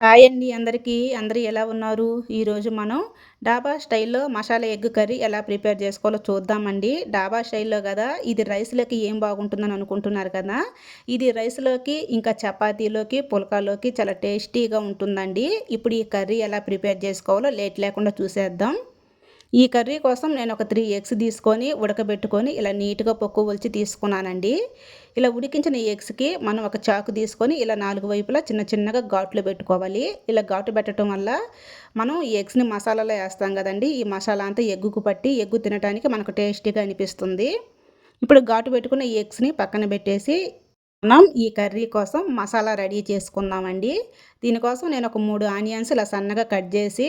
Hi అండి అందరికీ. అందరూ ఎలా ఉన్నారు? ఈరోజు మనం డాబా స్టైల్‌లో మసాలా ఎగ్ కర్రీ ఎలా ప్రిపేర్ చేసుకోవాలో చూద్దామండి. డాబా స్టైల్‌లో గదా! ఇది రైస్‌లోకి ఏం బాగుంటుందని అనుకుంటున్నారు కదా! ఇది రైస్‌లోకి, ఇంకా చపాతీలోకి, పుల్కాలోకి చాలా టేస్టీగా ఉంటుందండి. ఇప్పుడు ఈ కర్రీ ఎలా ప్రిపేర్ చేసుకోవాలో లేట్ లేకుండా చూసేద్దాం. ఈ కర్రీ కోసం నేను ఒక 3 ఎగ్స్ తీసుకొని, ఉడకబెట్టుకొని ఇలా నీట్‌గా పొక్కు ఒలిచి తీసుకున్నానండి. ఇలా ఉడికించిన ఎగ్స్‌కి మనం ఒక చాకు తీసుకొని ఇలా 4 వైపులా చిన్న చిన్నగా ఘాట్లు పెట్టుకోవాలి. ఇలా ఘాటు పెట్టడం వల్ల మనం ఈ ఎగ్స్‌ని మసాలాలో ఏస్తాం గదండీ! ఈ మసాలా అంతా ఎగ్గుకు పట్టి ఎగ్గు తినటానికి మనకు టేస్టీగా అనిపిస్తుంది. ఇప్పుడు ఘాటు పెట్టుకున్న ఈ ఎగ్స్‌ని పక్కన పెట్టేసి, మనం ఈ కర్రీ కోసం మసాలా రెడీ చేసుకుందామండి. దీనికోసం నేను ఒక 3 ఆనియన్స్ ఇలా సన్నగా కట్ జేసి,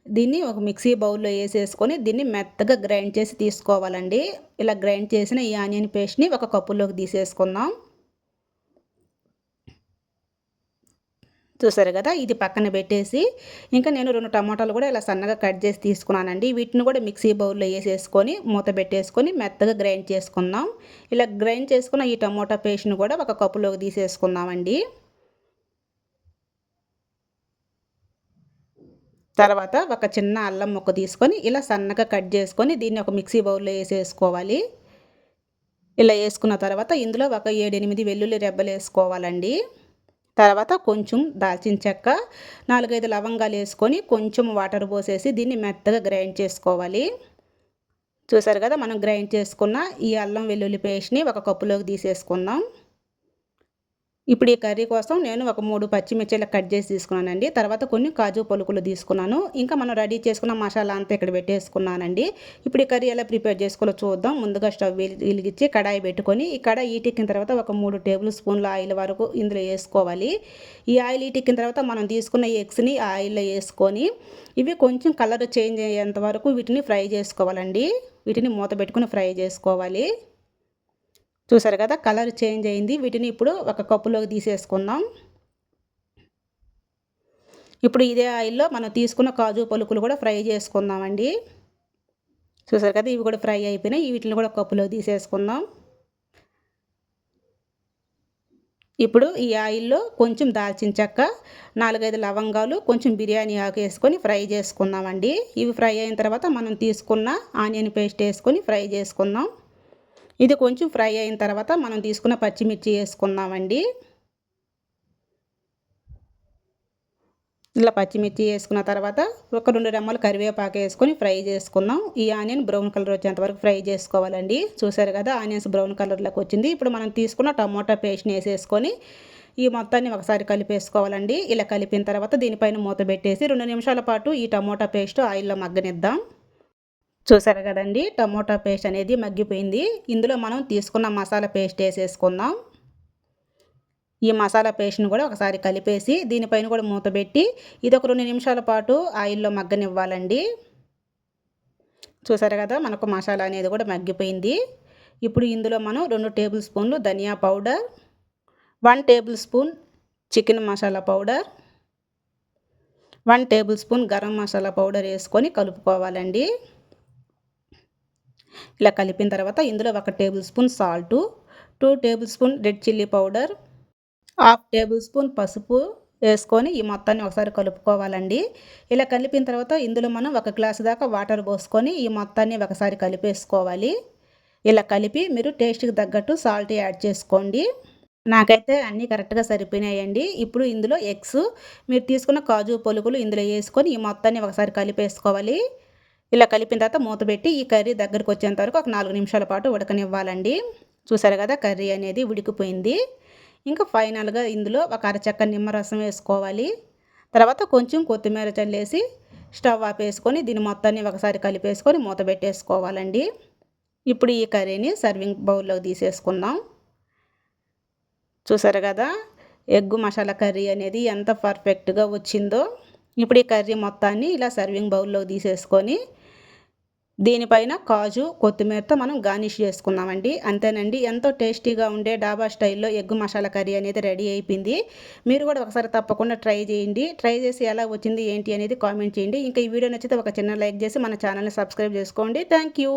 దీన్ని ఒక మిక్సీ బౌల్‌లో ఏసేసుకొని, దీన్ని మెత్తగా గ్రైండ్ చేసి తీసుకోవాలండి. ఇలా గ్రైండ్ చేసిన ఈ ఆనియన్ పేస్ట్‌ని ఒక కప్పులోకి తీసేసుకుందాం. చూసారు గదా! ఇది పక్కన బెట్టేసి, ఇంకా నేను 2 టమాటాలు గూడా ఇలా సన్నగా కట్ జేసి తీసుకున్నానండి. వీటిని గూడా మిక్సీ బౌల్‌లో ఏసేసుకొని, మూత బెట్టేసుకొని మెత్తగా గ్రైండ్ చేసుకుందాం. ఇలా గ్రైండ్ చేసుకున్న ఈ టమోటా పేస్ట్‌ని గూడా ఒక కప్పులోకి తీసేసుకుందామండి. తర్వాత ఒక చిన్న అల్లం ముక్క తీసుకొని, ఇలా సన్నగా కట్ జేసుకొని, దీన్ని ఒక మిక్సీ బౌల్‌లో ఏసేసుకోవాలి. ఇలా ఏసుకున్న తర్వాత ఇందులో ఒక 7, 8 వెల్లుల్లి రెబ్బలేసుకోవాలండి. తర్వాత కొంచెం దాల్చిన చెక్క, 4, 5 లవంగాలేసుకొని కొంచెం వాటర్ పోసేసి దీన్ని మెత్తగా గ్రైండ్ చేసుకోవాలి. చూసారు కదా! మనం గ్రైండ్ చేసుకున్న ఈ అల్లం వెల్లుల్లి పేస్ట్‌ని ఒక కప్పులోకి తీసేసుకుందాం. ఇప్పుడు ఈ కర్రీ కోసం నేను ఒక 3 పచ్చిమిర్చిలు కట్ చేసి తీసుకున్నానండి. తర్వాత కొన్ని కాజు పలుకులు తీసుకున్నాను. ఇంకా మనం రెడీ చేసుకున్న మసాలా అంతా ఇక్కడ పెట్టేసుకున్నానండి. ఇప్పుడు ఈ కర్రీ ఎలా ప్రిపేర్ చేసుకోవాలో చూద్దాం. ముందుగా స్టవ్ వెలిగించి కడాయి పెట్టుకొని, ఈ కడాయి హీటెక్కిన తర్వాత ఒక 3 టేబుల్ స్పూన్ల ఆయిల్ వరకు ఇందులో ఏసుకోవాలి. ఈ ఆయిల్ హీటెక్కిన తర్వాత మనం తీసుకున్న ఎగ్స్‌ని ఆ ఆయిల్‌లో ఏసుకొని, ఇవి కొంచెం కలర్ చేంజ్ అయ్యేంత వరకు వీటిని ఫ్రై చేసుకోవాలండి. వీటిని మూత పెట్టుకొని ఫ్రై చేసుకోవాలి. చూసారు కదా! కలర్ చేంజ్ అయింది. వీటిని ఇప్పుడు ఒక కప్పులోకి తీసేసుకుందాం. ఇప్పుడు ఇదే ఆయిల్‌లో మనం తీసుకున్న కాజు పలుకులు కూడా ఫ్రై చేసుకుందామండి. చూసారు కదా! ఇవి కూడా ఫ్రై అయిపోయినాయి. వీటిని కూడా కప్పులోకి తీసేసుకుందాం. ఇప్పుడు ఈ ఆయిల్‌లో కొంచెం దాల్చిన చెక్క, 4, 5 లవంగాలు, కొంచెం బిర్యానీ ఆకు ఏసుకొని ఫ్రై చేసుకుందామండి. ఇవి ఫ్రై అయిన తర్వాత మనం తీసుకున్న ఆనియన్ పేస్ట్ ఏసుకొని ఫ్రై చేసుకుందాం. ఇది కొంచెం ఫ్రై అయిన తర్వాత మనం తీసుకున్న పచ్చిమిర్చి ఏసుకుందామండి. ఇలా పచ్చిమిర్చి వేసుకున్న తర్వాత ఒక 2 రెమ్మలు కరివేపాకు వేసుకొని ఫ్రై చేసుకుందాం. ఈ ఆనియన్ బ్రౌన్ కలర్ వచ్చేంత వరకు ఫ్రై చేసుకోవాలండి. చూసారు కదా! ఆనియన్స్ బ్రౌన్ కలర్‌లోకి వచ్చింది. ఇప్పుడు మనం తీసుకున్న టమోటా పేస్ట్‌ని ఏసేసుకొని ఈ మొత్తాన్ని ఒకసారి కలిపేసుకోవాలండి. ఇలా కలిపిన తర్వాత దీనిపైన మూత పెట్టేసి 2 నిమిషాల పాటు ఈ టమోటా పేస్ట్ ఆయిల్‌లో మగ్గనిద్దాం. చూసారు కదండీ! టమోటా పేస్ట్ అనేది మగ్గిపోయింది. ఇందులో మనం తీసుకున్న మసాలా పేస్ట్ ఏసేసుకుందాం. ఈ మసాలా పేస్ట్‌ని కూడా ఒకసారి కలిపేసి దీనిపైన కూడా మూత పెట్టి ఇది ఒక 2 నిమిషాల పాటు ఆయిల్‌లో మగ్గనివ్వాలండి. చూసారు కదా! మనకు మసాలా అనేది కూడా మగ్గిపోయింది. ఇప్పుడు ఇందులో మనం 2 టేబుల్ స్పూన్లు ధనియా powder, 1 table spoon chicken masala powder, 1 table spoon garam masala powder వేసుకొని కలుపుకోవాలండి. ఇలా కలిపిన తర్వాత ఇందులో 1 table spoon salt, 2 table spoon red chilli powder, half table spoon పసుపు వేసుకొని ఈ మొత్తాన్ని ఒకసారి కలుపుకోవాలండి. ఇలా కలిపిన తర్వాత ఇందులో మనం 1 గ్లాసు దాకా వాటర్ పోసుకొని ఈ మొత్తాన్ని ఒకసారి కలిపేసుకోవాలి. ఇలా కలిపి మీరు టేస్ట్‌కి తగ్గట్టు సాల్ట్ యాడ్ చేసుకోండి. నాకైతే అన్నీ కరెక్ట్‌గా సరిపోయినాయండి. ఇప్పుడు ఇందులో ఎగ్స్ మీరు తీసుకున్న కాజు పలుకులు ఇందులో వేసుకొని ఈ మొత్తాన్ని ఒకసారి కలిపేసుకోవాలి. ఇలా కలిపిన తర్వాత మూత పెట్టి ఈ కర్రీ దగ్గరకొచ్చేంత వరకు ఒక 4 నిమిషాల పాటు ఉడకనివ్వాలండి. చూసారు కదా! కర్రీ అనేది ఉడికిపోయింది. ఇంకా ఫైనల్‌గా ఇందులో ఒక అరచెక్క నిమ్మరసం వేసుకోవాలి. తర్వాత కొంచెం కొత్తిమీర చల్లేసి స్టవ్ ఆపేసుకొని దీన్ని మొత్తాన్ని ఒకసారి కలిపేసుకొని మూత పెట్టేసుకోవాలండి. ఇప్పుడు ఈ కర్రీని సర్వింగ్ బౌల్‌లోకి తీసేసుకుందాం. చూసారు కదా! ఎగ్గు మసాలా కర్రీ అనేది ఎంత పర్ఫెక్ట్‌గా వచ్చిందో. ఇప్పుడు ఈ కర్రీ మొత్తాన్ని ఇలా సర్వింగ్ బౌల్‌లోకి తీసేసుకొని దీనిపైన కాజు, కొత్తిమీరతో మనం గార్నిష్ చేసుకుందామండి. అంతేనండి. ఎంతో టేస్టీగా ఉండే డాబా స్టైల్‌లో ఎగ్ మసాలా కర్రీ అనేది రెడీ అయిపోయింది. మీరు కూడా ఒకసారి తప్పకుండా ట్రై చేయండి. ట్రై చేసి ఎలా వచ్చింది ఏంటి అనేది కామెంట్ చేయండి. ఇంకా ఈ వీడియో నచ్చితే ఒక చిన్న లైక్ చేసి మన ఛానల్‌ని సబ్స్క్రైబ్ చేసుకోండి. Thank you.